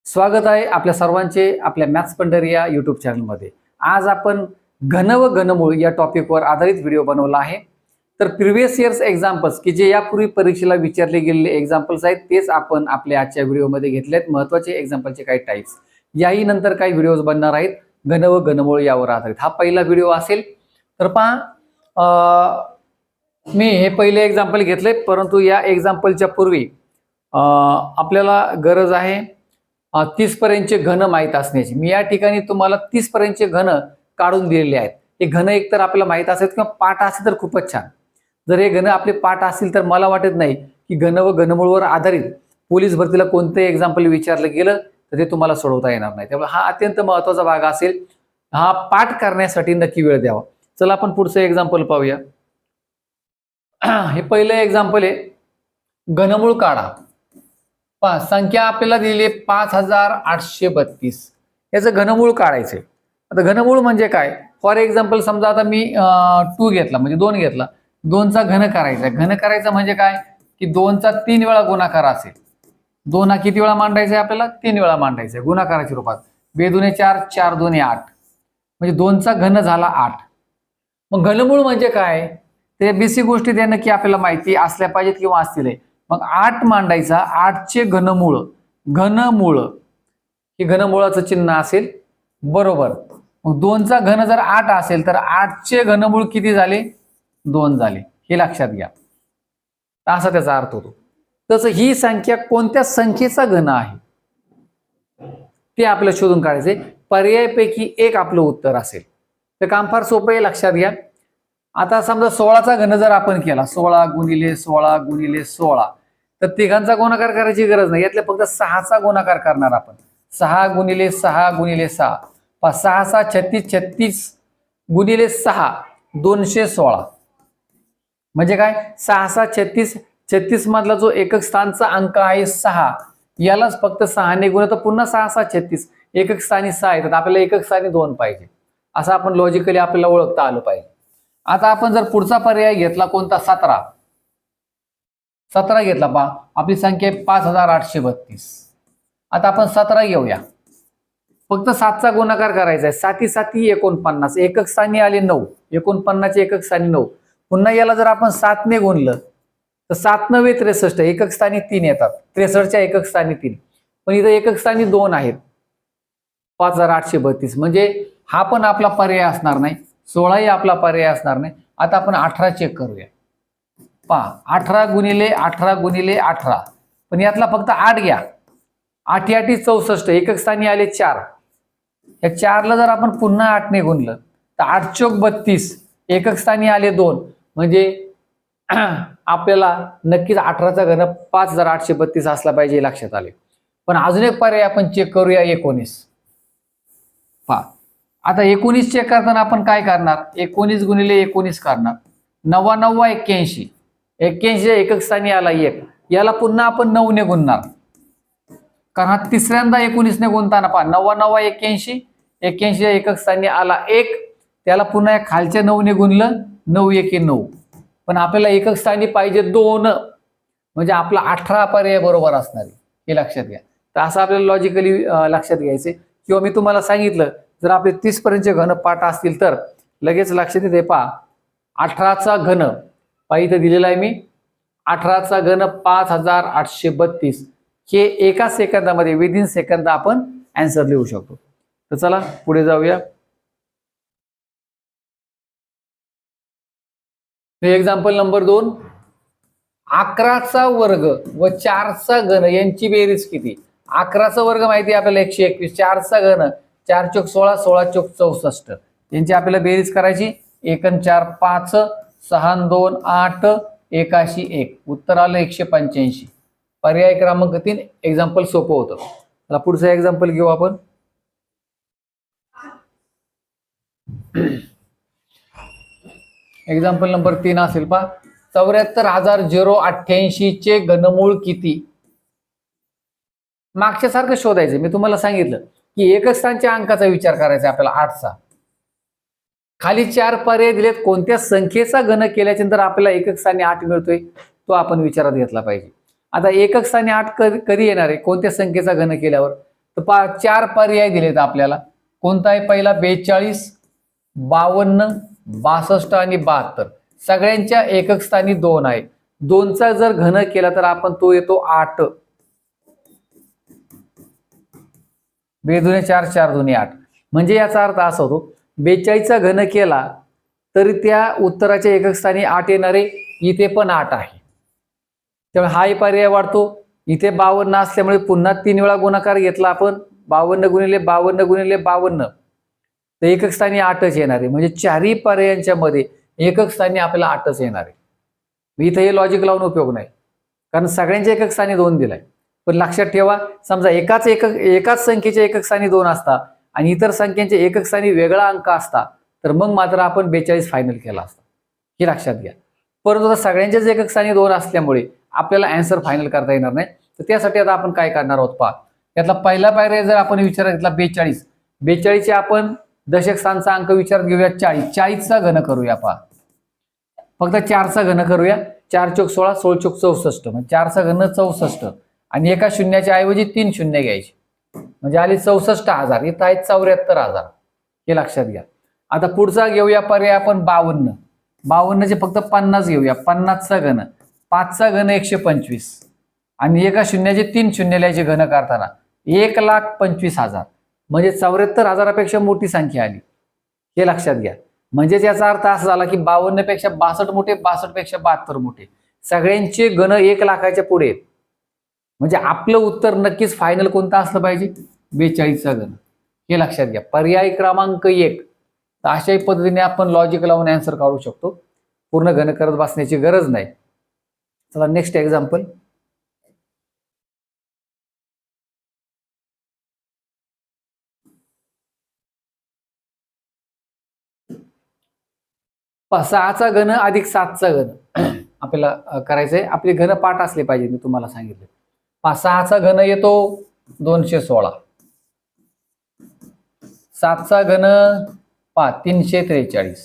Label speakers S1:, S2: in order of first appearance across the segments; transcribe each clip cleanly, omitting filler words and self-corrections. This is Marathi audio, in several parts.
S1: स्वागत आहे आपल्या सर्वांचे आपल्या मॅथ्स पंढरी या यूट्यूब चॅनलमध्ये। आज आपण घन व घनमूळ या टॉपिकवर आधारित व्हिडिओ बनवला आहे। तर प्रिव्हियस इयर्स एक्झाम्पल्स की जे यापूर्वी परीक्षेला विचारले गेलेले एक्झाम्पल्स आहेत तेच आपण आपल्या आजच्या व्हिडिओमध्ये घेतले आहेत। महत्त्वाचे एक्झाम्पलचे काही टाइप्स याही नंतर काही व्हिडिओज बनणार आहेत घन व घनमूळ यावर आधारित। हा पहिला व्हिडिओ असेल। तर पहा मी हे पहिले एक्झाम्पल घेतले, परंतु या एक्झाम्पलच्या पूर्वी आपल्याला गरज आहे 30 पर्यंतचे घन माहित असण्याची। मी या ठिकाणी तुम्हाला 30 पर्यंतचे घन काढून दिलेले आहेत। हे घन एकतर आपल्याला माहित असेल किंवा पाठ असेल तर खूपच छान। जर हे घन आपले पाठ असतील तर मला वाटत नाही की घन व घनमूळवर आधारित पोलीस भरतीला कोणते एक्झाम्पल विचारलं गेलं तर ते तुम्हाला सोडवता येणार नाही। त्यामुळे हा अत्यंत महत्त्वाचा भाग असेल। हा पाठ करण्यासाठी नक्की वेळ द्यावा। चला आपण पुढचं एक्झाम्पल पाहूया। हे पहिलं एक्झाम्पल आहे, घनमूळ काढा। संख्या आपल्याला दिली 5832, याचं घनमूळ काढायचंय। आता घनमूळ म्हणजे काय? फॉर एक्झाम्पल समजा आता मी 2 घेतला म्हणजे 2 घेतला, 2चा घन करायचा। घन करायचा म्हणजे काय की 2चा 3 वेळा गुणाकार असेल। 2 हा किती वेळा मांडायचा आहे आपल्याला? 3 वेळा मांडायचा आहे गुणाकाराच्या रूपात। 2 दुणे 4, 4 दुणे 8, म्हणजे 2चा घन झाला 8। मग घनमूळ म्हणजे काय ते बेसिक गोष्टी त्या नक्की आपल्याला माहिती असल्या पाहिजेत किंवा असतील। मग 8 मांडायचा, 8चे घनमूळ, घनमूळ हे घनमूळाचं चिन्ह असेल बरोबर। मग 2चा घन जर 8 असेल तर 8चे घनमूळ किती झाले? 2 झाले, हे लक्षात घ्या। असा त्याचा अर्थ होतो। तसं ही संख्या कोणत्या संख्येचा घन आहे ते आपल्याला शोधून काढायचे। पर्यायापैकी एक आपलं उत्तर असेल तर काम फार सोपं आहे, लक्षात घ्या। आता समजा 16चा घन जर आपण केला, 16 गुणिले 16 गुणिले 16, तर तिघांचा गुणाकार करायची गरज नाही, यातल्या फक्त 6चा गुणाकार करणार आपण। 6 गुणिले 6 गुणिले 6, 6 6 36, 36 गुणिले 6 216, म्हणजे काय 6 6 36, 36 मधला जो एकक स्थानचा अंक आहे 6, यालाच फक्त 6 ने गुणलं तर पुन्हा 6 6 36, एकक स्थानी 6 येतात, आपल्याला एकक स्थानी 2 पाहिजे। असं आपण लॉजिकली आपल्याला ओळखता आलं पाहिजे। आता आपण जर पुढचा पर्याय घेतला कोणता? 17 घेतला, पहा आपली संख्या आहे 5832। आता आपण 17 घेऊया, फक्त 7चा गुणाकार करायचा आहे। 7 7 49, एकक स्थानी आले 9, 49 एकक स्थानी 9, पुन्हा याला जर आपण 7 ने गुणलं तर 7 9 63, एकक स्थानी 3 येतात, 63च्या एकक स्थानी 3, पण इथं एकक स्थानी 2 आहेत, 5832, म्हणजे हा पण आपला पर्याय असणार नाही, 16 ही आपला पर्याय असणार नाही। आता आपण 18 चेक करूया। पहा 18 गुणिले 18 गुणिले 18, पण यातला फक्त 8 घ्या। 8 8 64, एकक स्थानी आले 4, या 4 ला जर आपण पुन्हा 8 ने गुणलं तर 8 चौक 32, एकक स्थानी आले 2, म्हणजे आपल्याला नक्कीच 18चा घन 5832 असला पाहिजे, हे लक्षात आले। पण अजून एक पर्याय आपण चेक करूया, 19। पहा आता 19 चेक करताना आपण काय करणार? 19 गुणिले 19 करणार, 9 9 81, 81 एकक स्थानी आला 1, याला पुन्हा आपण 9 ने गुणणार, कारण हा तिसऱ्यांदा 19 ने गुणताना पहा 9 9 81, 81 एकक स्थानी आला 1, त्याला पुन्हा खालच्या 9 ने गुणलं, 9 1 9, पण आपल्याला एकक स्थानी पाहिजे 2, म्हणजे आपला 18 पर्याय बरोबर असणार आहे, हे लक्षात घ्या। तर असं आपल्याला लॉजिकली लक्षात घ्यायचे। किंवा मी तुम्हाला सांगितलं जर आपले 30 पर्यंतचे घन पाठ असतील तर लगेच लक्षात येते। पहा 18चा घन, पहा इथं दिलेला आहे मी, 18चा घन 5832, हे एका सेकंदामध्ये विदिन सेकंद आपण आन्सर लिहू शकतो। तर चला पुढे जाऊया। एक्झाम्पल नंबर 2, 11चा वर्ग व 4चा घन यांची बेरीज किती? 11चा वर्ग माहिती आहे आपल्याला 121, 4चा घन 4 चौक 16, 16 चौक 64, यांची आपल्याला बेरीज करायची। 1 आणि 4 5, 6 आणि 2 8, 81 1, उत्तर आलं 185। पर्याय क्रमांक 3 एक्झाम्पल सोपं होतं। चला पुढचं एक्झाम्पल घेऊ आपण। एक्झाम्पल नंबर 3 असेल, पहा 74,088 चे घनमूळ किती? मागच्या सारखं शोधायचं। मी तुम्हाला सांगितलं की एकक स्थानच्या अंकाचा विचार करायचा आपल्याला 8चा। खाली 4 पर्याय दिलेत, कोणत्या संख्येचा घन केल्यानंतर आपल्याला एकक स्थानी 8 मिळतोय तो आपण विचारात घेतला पाहिजे। आता एकक स्थानी 8 कधी येणार आहे? कोणत्या संख्येचा घन केल्यावर? तर चार पर्याय दिलेत आपल्याला. कोणता आहे पहिला? 42, 52, 62 आणि 72. सगळ्यांच्या एकक स्थानी 2 आहे. 2चा जर घन केला तर आपण तो येतो 8. 2 दुने 4, 4 दुने 8. म्हणजे याचा अर्थ असा होतो 42चा घन केला तरी त्या उत्तराच्या एकक स्थानी 8 येणार आहे. इथे पण 8 आहे, त्यामुळे हाही पर्याय वाढतो. इथे 52 असल्यामुळे पुन्हा 3 वेळा गुणाकार घेतला आपण, 52 गुणिले 52 गुणिले 52, तर एकक स्थानी 8च येणार आहे. म्हणजे चारही पर्यायांच्या मध्ये एकक स्थानी आपल्याला 8च येणार आहे. इथे हे लॉजिक लावून उपयोग नाही, कारण सगळ्यांच्या एकक स्थानी 2 दिलाय. पण लक्षात ठेवा, समजा एकाच संख्येच्या एकक स्थानी 2 असता आणि इतर संख्यांच्या एकक स्थानी वेगळा अंक असता तर मग मात्र आपण 42 फायनल केला असता, हे लक्षात घ्या. परंतु आता सगळ्यांच्याच एकक स्थानी 2 असल्यामुळे आपल्याला आन्सर फायनल करता येणार नाही. तर त्यासाठी आता आपण काय करणार आहोत पहा. यातला पहिला पर्याय जर आपण विचारात घेतला 42, 42चे आपण दशक स्थानचा अंक विचारात घेऊया 40. 40चा घन करूया पहा. फक्त 4चा घन करूया. 4 चोक 16, 16 चोक 64, म्हणजे 4चा घन 64 आणि एका शून्याच्या ऐवजी 3 शून्य घ्यायचे, म्हणजे आली 64,000. इथं आहेत 74,000, हे लक्षात घ्या. आता पुढचा घेऊया पर्याय आपण 52. 52चे फक्त 50 घेऊया. 50चा घन, 5चा घन 125 आणि एका शून्याचे 3 शून्य लिहायचे घन करताना 1,25,000, म्हणजे 74,000पेक्षा मोठी संख्या आली, हे लक्षात घ्या. म्हणजे याचा अर्थ असा झाला की 52 पेक्षा 62 मोठे, 62 पेक्षा 72 मोठे, सगळ्यांचे घन 1 लाखाच्या पुढे आहेत. म्हणजे आपलं उत्तर नक्कीच फायनल कोणतं असलं पाहिजे? 42चा घन, हे लक्षात घ्या. पर्याय क्रमांक 1. तर अशाही पद्धतीने आपण लॉजिक लावून आन्सर काढू शकतो, पूर्ण घन करत बसण्याची गरज नाही. चला नेक्स्ट एक्झाम्पल. सहाचा घन अधिक 7चा घन आपल्याला करायचंय. आपले घन पाठ असले पाहिजे, मी तुम्हाला सांगितलं. 6चा घन येतो 216, 7चा घन 343,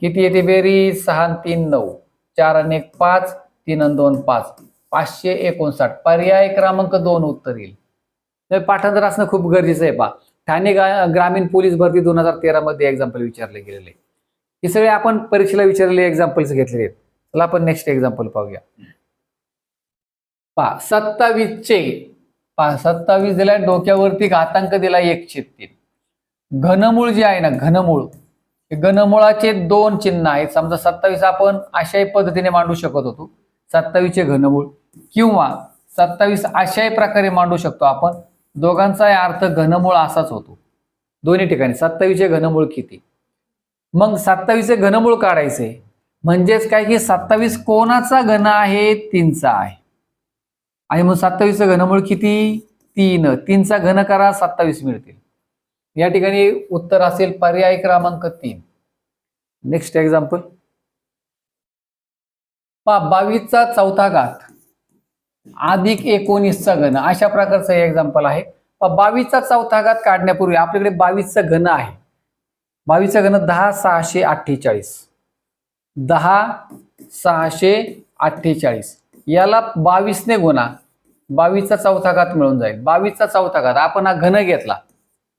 S1: किती येते बेरीज? 6 आणि 3 9, 4 आणि 1 5, 3 आणि 2 5, 559. पर्याय क्रमांक 2 उत्तर येईल. तर पाठांतर असणं खूप गरजेचं आहे. पहा, ठाणे ग्रामीण पोलीस भरती 2013 मध्ये एक्झाम्पल विचारले गेलेले. हे सगळे आपण परीक्षेला विचारलेले एक्झाम्पल्स घेतलेले आहेत. चला आपण नेक्स्ट एक्झाम्पल पाहूया. पहा 27चे, 27 दिलाय, डोक्यावरती घातांक दिला 1/3. घनमूळ जे आहे ना, घनमूळ, घनमुळाचे 2 चिन्ह आहेत. समजा 27 आपण अशाही पद्धतीने मांडू शकत होतो, 27चे घनमूळ, किंवा 27 अशाही प्रकारे मांडू शकतो आपण. दोघांचा अर्थ घनमूळ असाच होतो दोन्ही ठिकाणी. 27चे घनमूळ किती? मग 27चे घनमूळ काढायचे म्हणजेच काय की 27 कोणाचा घन आहे? 3चा आहे. आणि मग 27चं घनमूळ किती? 3. 3चा घन करा, 27 मिळतील. या ठिकाणी उत्तर असेल पर्याय क्रमांक 3. Next example. 22चा चौथा घात अधिक 19चा घन, अशा प्रकारचं एक्झाम्पल आहे. 22चा चौथा घात काढण्यापूर्वी आपल्याकडे 22चं घन आहे. 22चं घन 10,648, 10,648. याला 22 ने गुणा, 22चा चौथा घात मिळून जाईल. 22चा चौथा घात, आपण हा घन घेतला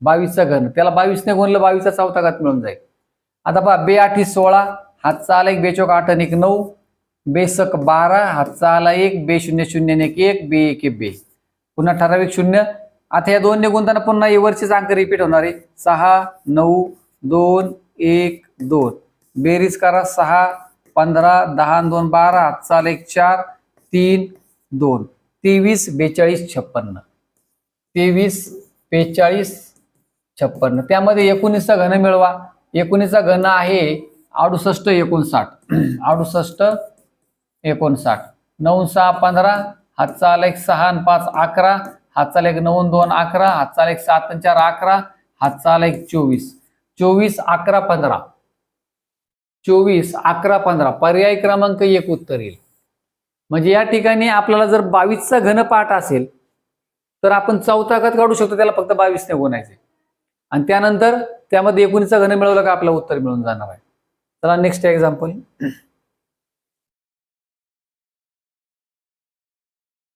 S1: 22चं घन, त्याला 22 ने गुणलं 22चा चौथा घात मिळून जाईल. आता पहा, 2 8 16, हातचा आला 1, 2 चौक 8 आणि 1 9, 2 सक 12, हातचा आला 1, 2 0 0 आणि 1 1, 2 1 2, पुन्हा ठराविक 0. आता या 2 ने गुणताना पुन्हा वरचेच अंक रिपीट होणार आहे. 6 9 2 1 2, बेरीज करा 6 15, 10 आणि 2 12, हातचा आला 1 4 3 2, 23 42 56, 23 42 56. त्यामध्ये 19चा घन मिळवा. 19चा घन आहे 68 59, 68 59, 9 6 15, हातचा आला 1 6 आणि 5 11, हातचा आला 1 9 आणि 2 11, हातचा आला 1 7 आणि 4 11, हातचा आला 1 24, 24 11 15, 24 11 15. पर्याय क्रमांक 1 उत्तर येईल. म्हणजे या ठिकाणी आपल्याला जर 22चा घनपाठ असेल तर आपण चौथा घात काढू शकतो, त्याला फक्त 22 ने गुणायचे आणि त्यानंतर त्यामध्ये 19चा घन मिळवलं का आपलं उत्तर मिळून जाणार आहे. चला नेक्स्ट एक्झाम्पल.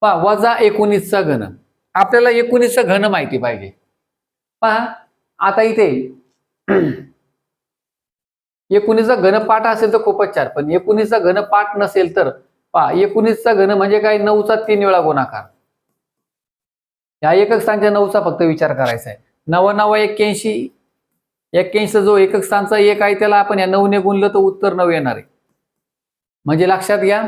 S1: वजा 19चा घन आपल्याला 19चं घन माहिती पाहिजे. पहा आता इथे 19चा घनपाठ असेल तर खूपच छान, पण 19चा घनपाठ नसेल तर पहा 19चा घन म्हणजे काय, 9चा 3 वेळा गुणाकार. या एकक स्थानच्या 9चा फक्त विचार करायचा आहे. 9 9 81, 81चा जो एकक स्थानचा 1 आहे त्याला आपण या 9 ने गुणलं तर उत्तर 9 येणार आहे. म्हणजे लक्षात घ्या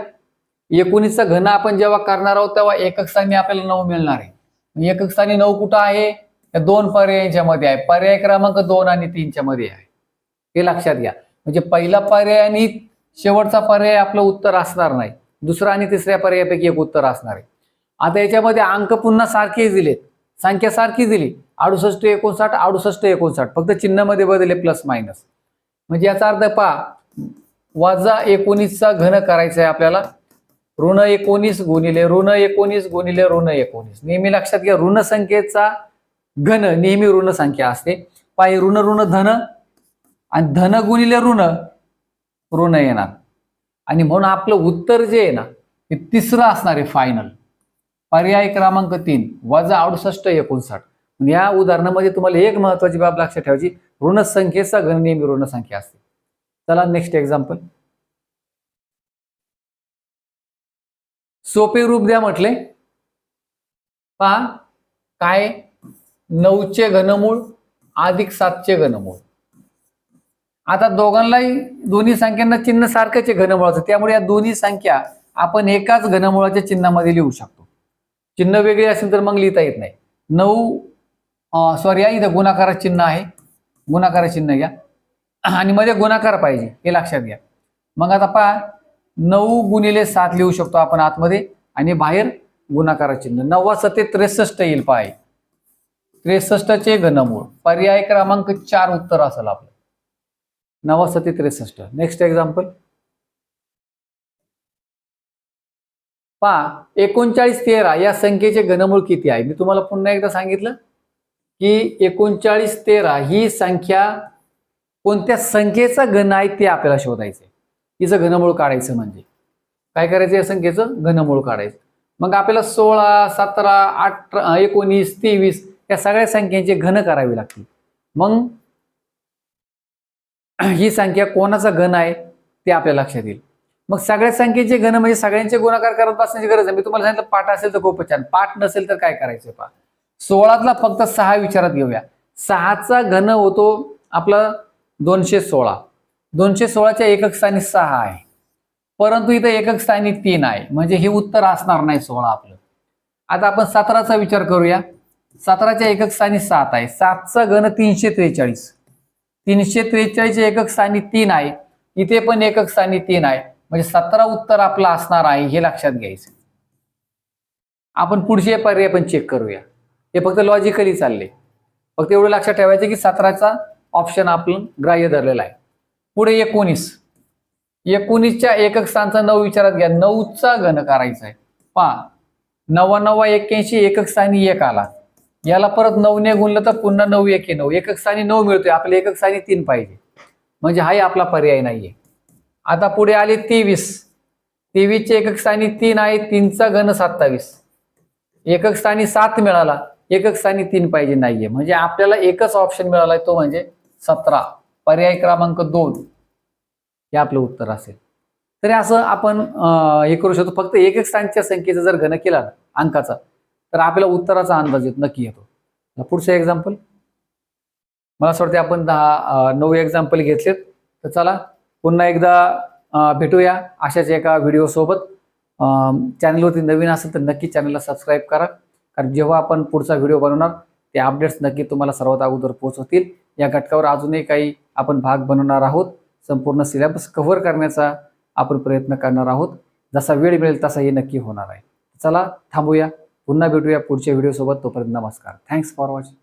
S1: 19चा घन आपण जेव्हा करणार आहोत तेव्हा एकक स्थानी आपल्याला 9 मिळणार आहे. एकक स्थानी 9 कुठं आहे, या 2 पर्यायांच्या मध्ये आहे. पर्याय क्रमांक 2 आणि 3 च्या मध्ये आहे, हे लक्षात घ्या. म्हणजे पहिला पर्याय आणि शेवटचा पर्याय आपलं उत्तर असणार नाही, दुसरा आणि तिसऱ्या पर्यायापैकी एक उत्तर असणार आहे. आता याच्यामध्ये अंक पुन्हा सारखेच दिलेत, संख्या सारखी दिली 68 59 68 59, फक्त चिन्ह मध्ये बदलले प्लस मायनस. म्हणजे याचा अर्थ पहा वजा 19चा घन करायचा आहे आपल्याला, ऋण 19 गुणिले ऋण 19 गुणिले ऋण 19. नेहमी लक्षात घ्या ऋण संख्येचा घन नेहमी ऋण संख्या असते. पाय ऋण ऋण धन आणि धन गुणिले ऋण ऋण येणार, आणि म्हणून आपलं उत्तर जे आहे ना ते तिसरं असणार आहे फायनल. पर्याय क्रमांक 3 वजा 68 59. या उदाहरणामध्ये तुम्हाला एक महत्वाची बाब लक्षात ठेवायची, ऋण संख्येचा घन नेहमी ऋण संख्या असते. चला नेक्स्ट एक्झाम्पल. सोपे रूप द्या म्हटले. पहा काय, 9चे घनमूळ अधिक 7चे घनमूळ. आता दोघांनाही दोन्ही संख्यांना चिन्ह सारखंच आहे घनमुळाचं, त्यामुळे या दोन्ही संख्या आपण एकाच घनमुळाच्या चिन्हामध्ये लिहू शकतो. चिन्ह वेगळे असेल तर मग लिहिता येत नाही. 9 सॉरी इथं गुणाकारा चिन्ह आहे, गुणाकारा चिन्ह घ्या आणि मध्ये गुणाकार पाहिजे हे लक्षात घ्या. मग आता पहा 9 गुणिले 7 लिहू शकतो आपण आतमध्ये आणि बाहेर गुणाकारा चिन्ह. 9 7 63 येईल. पाय 63चे घनमूळ. पर्याय क्रमांक 4 उत्तर असेल आपलं. 9 7 63. नेक्स्ट एक्झाम्पल पहा 39 13 या संख्येचे घनमूळ किती आहे. मी तुम्हाला पुन्हा एकदा सांगितलं की 39 13 ही संख्या कोणत्या संख्येचा घन आहे ते आपल्याला शोधायचं आहे. हिचं घनमूळ काढायचं म्हणजे काय करायचं, या संख्येचं घनमूळ काढायचं. मग आपल्याला 16 17 18 19 23 या सगळ्या संख्यांचे घन करावे लागतील. मग ही संख्या कोणाचा घन आहे ते आपल्या लक्षात येईल. मग सगळ्या संख्येचे घन म्हणजे सगळ्यांचे गुणाकार करत बसण्याची गरज आहे. मी तुम्हाला सांगितलं पाठ असेल तर खूपच छान, पाठ नसेल तर काय करायचं पहा 16तला फक्त 6 विचारात घेऊया. 6चा घन होतो आपला 216. 216च्या एकक स्थानी 6 आहे, परंतु इथं एकक स्थानी 3 आहे, म्हणजे हे उत्तर असणार नाही 16 आपलं. आता आपण 17चा विचार करूया. 17च्या एकक स्थानी 7 आहे. 7चा घन 343. 343च्या एकक स्थानी 3 आहे, इथे पण एकक स्थानी 3 आहे, म्हणजे 17 उत्तर आपलं असणार आहे, हे लक्षात घ्यायचं. आपण पुढचे पर्याय पण चेक करूया, हे फक्त लॉजिकली चालले. फक्त एवढं लक्षात ठेवायचं की 17चा ऑप्शन आपण ग्राह्य धरलेला आहे. पुढे 19. 19च्या एकक स्थानचा 9 विचारात घ्या. 9चा घन करायचा आहे. पहा 9 9 81 एकक स्थानी 1 आला, याला परत 9 ने गुणलं तर पुन्हा 9 1 9, एकक स्थानी 9 मिळतोय, आपल्या एकक स्थानी 3 पाहिजे, म्हणजे हाही आपला पर्याय नाहीये. आता पुढे आले 23. 23चे एकक स्थानी 3 आहे, 3चा घन 27. एकक स्थानी 7 मिळाला, एकक स्थानी 3 पाहिजे, नाहीये, म्हणजे आपल्याला एकच ऑप्शन मिळालाय तो म्हणजे 17. पर्याय क्रमांक 2 हे आपलं उत्तर असेल. तरी असं आपण हे करू शकतो. फक्त एकक स्थानच्या संख्येचा जर घन केला अंकाचा तर आपल्याला उत्तराचा अंदाज नक्की येतो. पुढचं एक्झाम्पल मला असं वाटतं आपण 9 एक्झाम्पल घेतलेत. तर चला पुन्हा एकदा भेटूया अशाच एका व्हिडिओ सोबत. चॅनलवरती नवीन असेल तर नक्की चॅनलला सबस्क्राईब करा, कारण जेव्हा आपण पुढचा व्हिडिओ बनवणार ते अपडेट्स नक्की तुम्हाला सर्वात अगोदर पोहोचवतील. या घटकावर अजूनही काही आपण भाग बनवणार आहोत. संपूर्ण सिलेबस कव्हर करण्याचा आपण प्रयत्न करणार आहोत. जसा वेळ मिळेल तसा हे नक्की होणार आहे. चला थांबूया, पुन्हा भेटूया पुढच्या व्हिडिओ सोबत. तोपर्यंत नमस्कार. Thanks for watching.